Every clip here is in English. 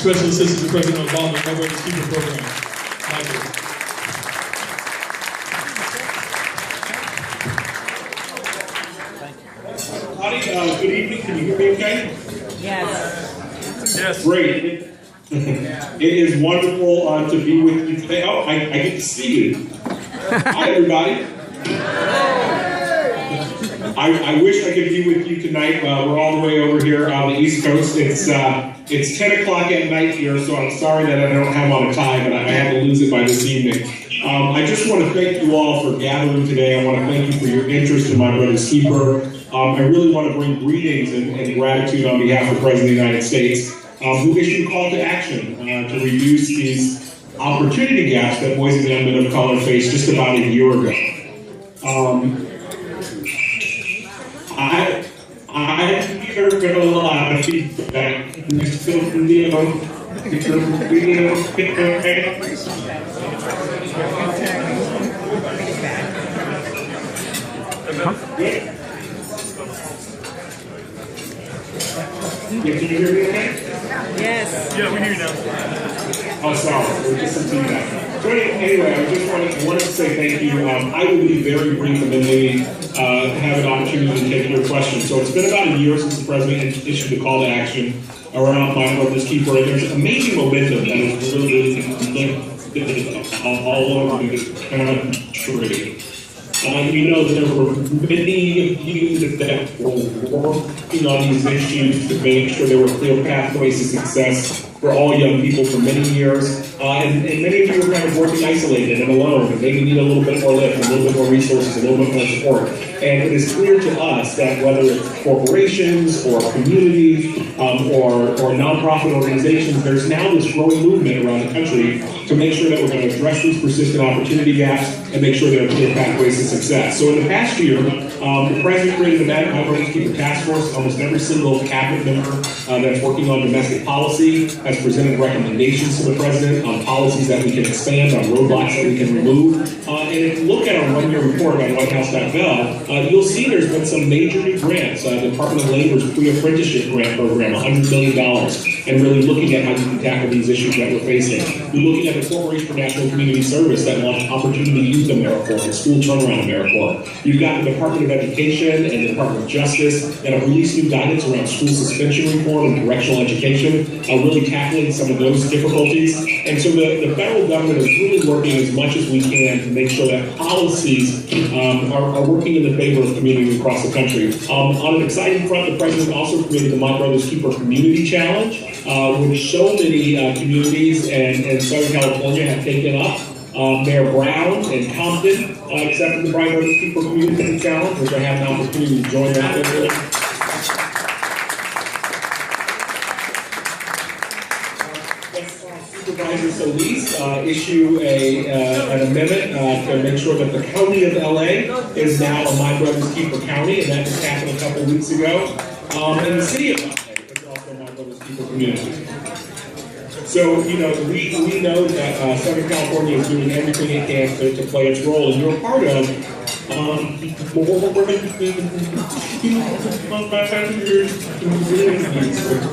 Special Assistant to President Obama, My Brother's Keeper Program. Michael. Good evening. Can you hear me okay? Yes. Yes. Great. It is wonderful to be with you today. Oh, I get to see you. Hi, everybody. I wish I could be with you tonight. We're all the way over here on the East Coast. It's 10 o'clock at night here, so I'm sorry that I don't have on a tie, but I had to lose it by this evening. I just want to thank you all for gathering today. I want to thank you for your interest in My Brother's Keeper. I really want to bring greetings and gratitude on behalf of the President of the United States, who issued a call to action to reduce these opportunity gaps that boys and young men of color faced just about a year ago. I heard a lot of feedback. Can you hear me okay? Yes. Yeah, we hear you now. Oh, sorry. We're just some feedback. So anyway, I just wanted to say thank you. I will be very brief and then maybe have an opportunity to take your questions. So it's been about a year since the President issued the call to action around My Brother's Keeper. And there's amazing momentum that is really all over the country. We know that there were many of you that were working on these issues to make sure there were clear pathways to success for all young people for many years. And many of you are kind of working isolated and alone, and maybe need a little bit more lift, a little bit more resources, a little bit more support. And it is clear to us that whether it's corporations or communities or nonprofit organizations, there's now this growing movement around the country to make sure that we're going to address these persistent opportunity gaps and make sure there are clear pathways to success. So in the past year, the President created the My Brother's Keeper Task Force. Almost every single cabinet member that's working on domestic policy has presented recommendations to the President on policies that we can expand, on roadblocks that we can remove. And if you look at our one-year report on WhiteHouse.gov, you'll see there's been some major new grants. The Department of Labor's pre-apprenticeship grant program, $100 million, and really looking at how you can tackle these issues that we're facing. We're looking at the Corporation for National Community Service that launched Opportunity Youth AmeriCorps and School Turnaround AmeriCorps. You've got the Department of Education and the Department of Justice that have released new guidance around school suspension reform and correctional education, really tackling some of those difficulties. And so the federal government is really working as much as we can to make sure that policies are working in the favor of communities across the country. On an exciting front, the President also created the My Brother's Keeper Community Challenge, which so many communities and Southern California have taken up. Mayor Brown and Compton accepted the My Brother's Keeper Community Challenge, which I have an opportunity to join that with. Supervisor Solis issue an amendment to make sure that the county of LA is now a My Brother's Keeper county, and that just happened a couple of weeks ago. And the city of LA is also My Brother's Keeper community. So, you know, we know that Southern California is doing everything it can to play its role, and you're a part of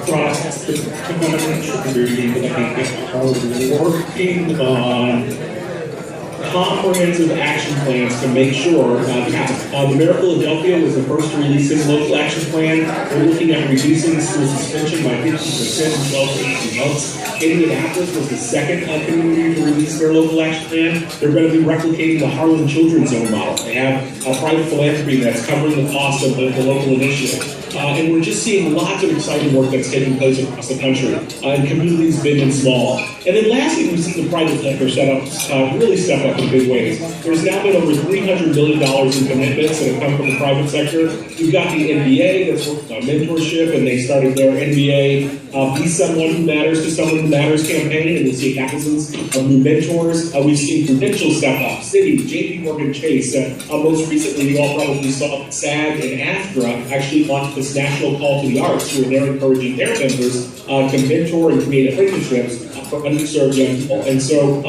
across the country working on comprehensive action plans to make sure that the Mayor of Philadelphia was the first to release his local action plan. We're looking at reducing school suspension by 50% in 12 to 18 months. Indianapolis was the second community to release their local action plan. They're going to be replicating the Harlem Children's Zone model. They have a private philanthropy that's covering the cost of the local initiative. And we're just seeing lots of exciting work that's taking place across the country in communities big and small. And then lastly, we've seen the private sector really step up in big ways. There's now been over $300 million in commitments that have come from the private sector. You've got the NBA that's working on mentorship, and they started their NBA Be Someone Who Matters to Someone Who Matters campaign, and we'll see thousands of new mentors. We've seen Prudential step up, Citi, JP Morgan Chase. Most recently, you all probably saw SAG and AFTRA actually launched this national call to the arts, where they're encouraging their members to mentor and create apprenticeships for underserved young people. And so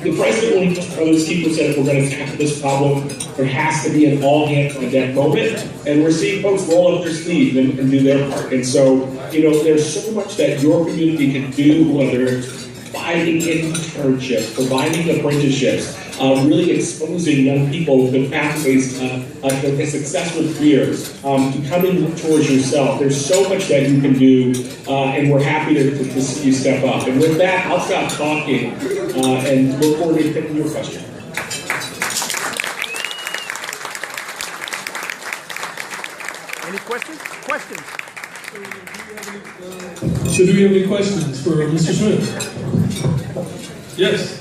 the President, when he Brother's Keeper, said if we're going to tackle this problem, there has to be an all-hands-on-deck moment. And we're seeing folks roll up their sleeves and do their part. And so there's so much that your community can do, whether it's providing internships, providing apprenticeships, really exposing young people to pathways to successful careers, becoming mentors yourself. There's so much that you can do, and we're happy to see you step up. And with that, I'll stop talking and look forward to taking your question. Any questions? Questions? So do we have any questions for Mr. Smith? Yes.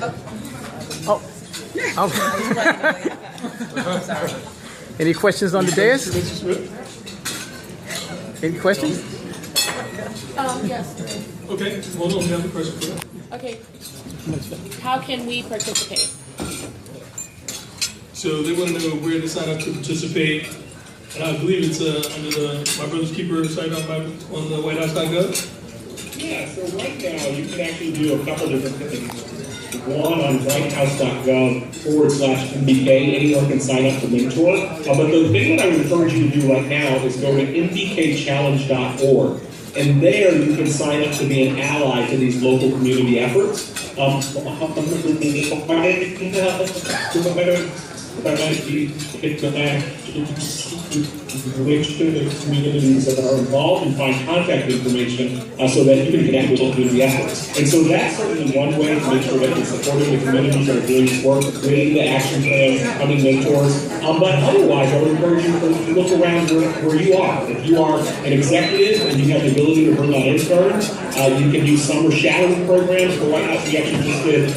Any questions on the dais? Mr. Smith? Any questions? Yes. Okay, hold on, we have a question for you. Okay. How can we participate? So they want to know where to sign up to participate. And I believe it's under the My Brother's Keeper site on the whitehouse.gov. Yeah, so right now you can actually do a couple different things. One on whitehouse.gov/MBK, anyone can sign up to mentor. But the thing that I would encourage you to do right now is go to mbkchallenge.org. And there you can sign up to be an ally to these local community efforts. Communities that are involved and find contact information so that you can connect with community efforts. And so that's certainly one way to make sure that you're supporting the communities that are doing this work, creating the action plans, becoming mentors. But otherwise, I would encourage you to look around where you are. If you are an executive and you have the ability to bring on interns, you can do summer shadowing programs. For White House, we actually just did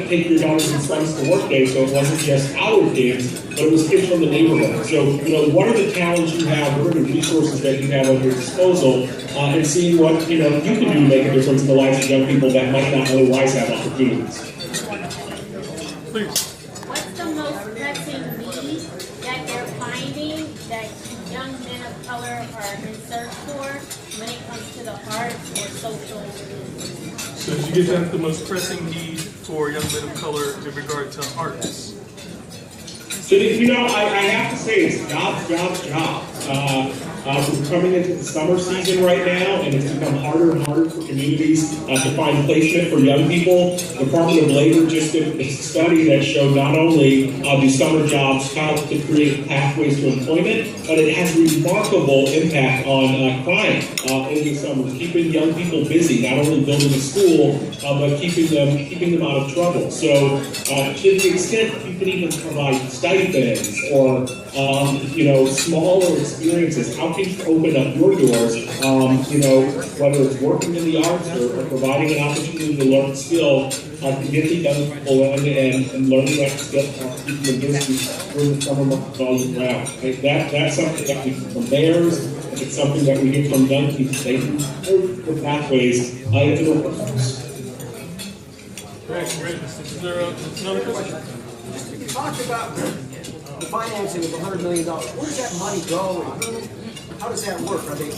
take your daughters and sons to work day, so it wasn't just our kids, but it was kids from the neighborhood. So, what are the talents you have, what are the resources that you have at your disposal, and seeing what, you can do to make a difference in the lives of young people that might not otherwise have opportunities. Please. What's the most pressing need that they're finding that young men of color are in search for when it comes to the arts or social? So did you get that the most pressing need for young men of color in regard to arts? So, I have to say it's jobs. We're coming into the summer season right now, and it's become harder and harder for communities to find placement for young people. The Department of Labor just did a study that showed not only do summer jobs help to create pathways to employment, but it has remarkable impact on crime in the summer, keeping young people busy, not only building a school, but keeping them out of trouble. So, to the extent you can even provide stipends or smaller experiences, how can you open up your doors, whether it's working in the arts or providing an opportunity to learn a skill, to get the young people and learning that skill, keeping them busy during the summer months all year round. That's something that we get from mayors, it's something that we get from young people. They can improve the pathways into the workforce. Great. Is there another question? You talked about the financing of $100 million. Where does that money go, and how does that work? Are they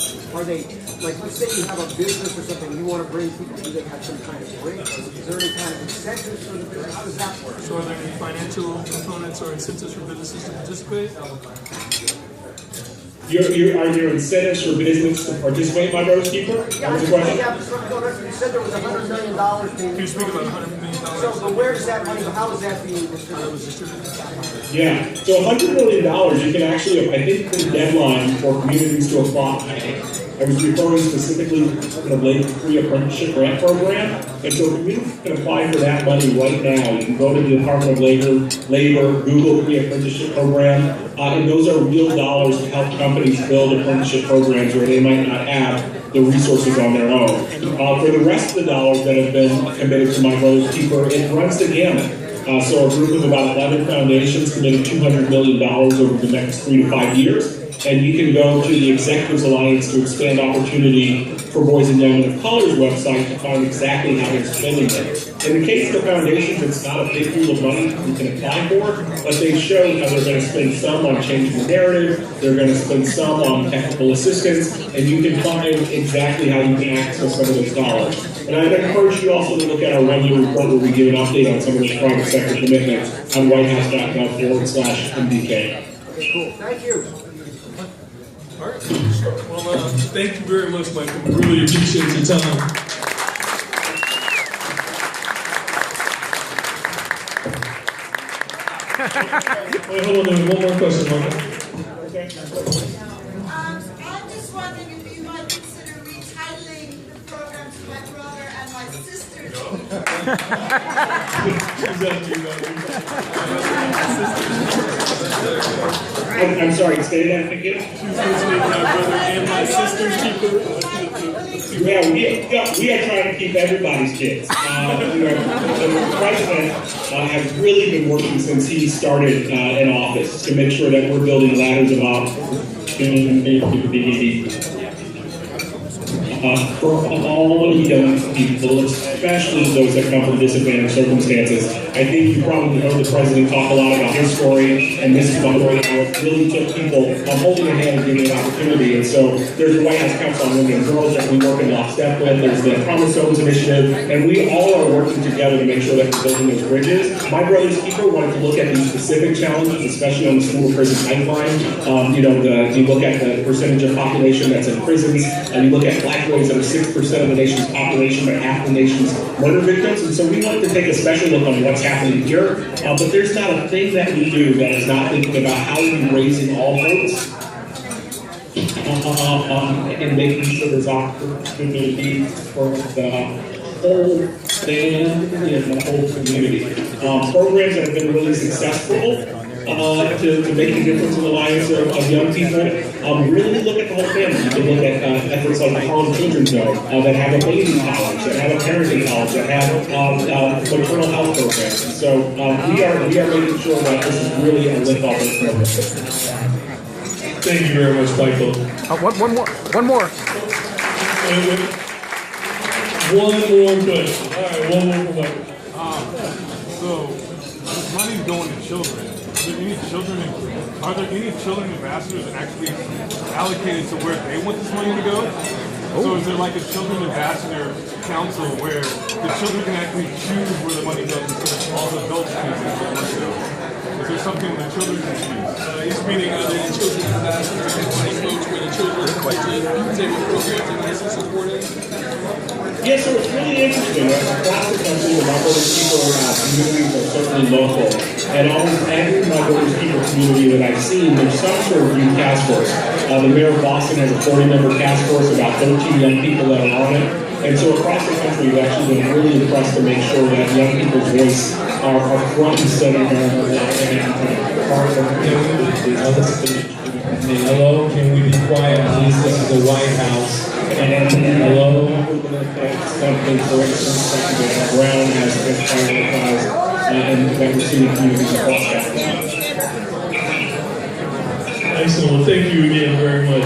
like, let's say you have a business or something, you want to bring people, do they have some kind of break? Is there any kind of incentives for the business? How does that work? So are there any financial components or incentives for businesses to participate? Are there incentives for business to participate, My Brother's Keeper? Yeah, you said there was $100 million being. Can you speak about $100 million? So, but where does that money go? How is that being distributed? Yeah, so $100 million, you can actually, I think, put a deadline for communities to apply. I was referring specifically to the Labor Free Apprenticeship Grant Program, and so communities can apply for that money right now. You can go to the Department of Labor, Google Free Apprenticeship Program, and those are real dollars to help companies build apprenticeship programs where they might not have the resources on their own. For the rest of the dollars that have been committed to My Brother's Keeper, it runs the gamut. So a group of about 11 foundations committed $200 million over the next 3 to 5 years. And you can go to the Executives Alliance to Expand Opportunity for Boys and Young Men of Color's website to find exactly how they're spending it. In the case of the foundations, it's not a big pool of money you can apply for, but they show how they're going to spend some on changing the narrative, they're going to spend some on technical assistance, and you can find exactly how you can access some of those dollars. And I'd encourage you also to look at our one-year report where we give an update on some of those private sector commitments on whitehouse.gov/MDK. Okay, cool. Thank you. All right. Well, thank you very much, Michael. We really appreciate your time. Wait, hold on. One more question, Michael. I'm just wondering if you might consider retitling the program to my brother and my sister's. I'm sorry, say that again? My brother and my sister's keeper. Yeah, we are trying to keep everybody's kids. The president has really been working since he started in office to make sure that we're building ladders of opportunity for all young people, especially those that come from disadvantaged circumstances. I think you probably heard the president talk a lot about his story and this story, how it really took people holding a hand and giving an opportunity. And so there's the White House Council on Women and Girls that we work in lockstep with. There's the Promise Zones Initiative, and we all are working together to make sure that we're building those bridges. My brother's keeper wanted to look at these specific challenges, especially on the school to prison pipeline. You look at the percentage of population that's in prisons, and you look at black boys that are 6% of the nation's population, but half the nation's murder victims. And so we wanted to take a special look on what's happening here. But there's not a thing that we do that is not thinking about how we're raising all votes and making sure there's opportunity for the whole family and the whole community. Programs that have been really successful to make a difference in the lives of young people. Really look at the whole family. You can look at efforts like the Harlem Children's Zone that have a baby college, that have a parenting college, that have maternal health programs. And so we are making sure that this is really a lift off this program. Thank you very much, Michael. One more. Wait. One more question. All right, one more for Michael. So, this money's going to children. Are there any children ambassadors actually allocated to where they want this money to go? So is there like a children ambassador council where the children can actually choose where the money goes instead of all the adults choosing where the money goes? Is there something the children can choose? He's meaning the children ambassadors and folks where the children take the programs and this is supported. Yeah, so it's really interesting. Across the country, the My Brother's Keeper communities are certainly local. And almost every My Brother's Keeper community that I've seen, there's some sort of youth task force. The mayor of Boston has a 40-member task force, about 13 young people that are on it. And so across the country, we've actually been really impressed to make sure that young people's voice are front and center and part of the Hello, can we be quiet, please? This is the White House. And hello, something for instance that Brown has been prioritized and that we're seeing communities across that. Excellent. Well, thank you again very much.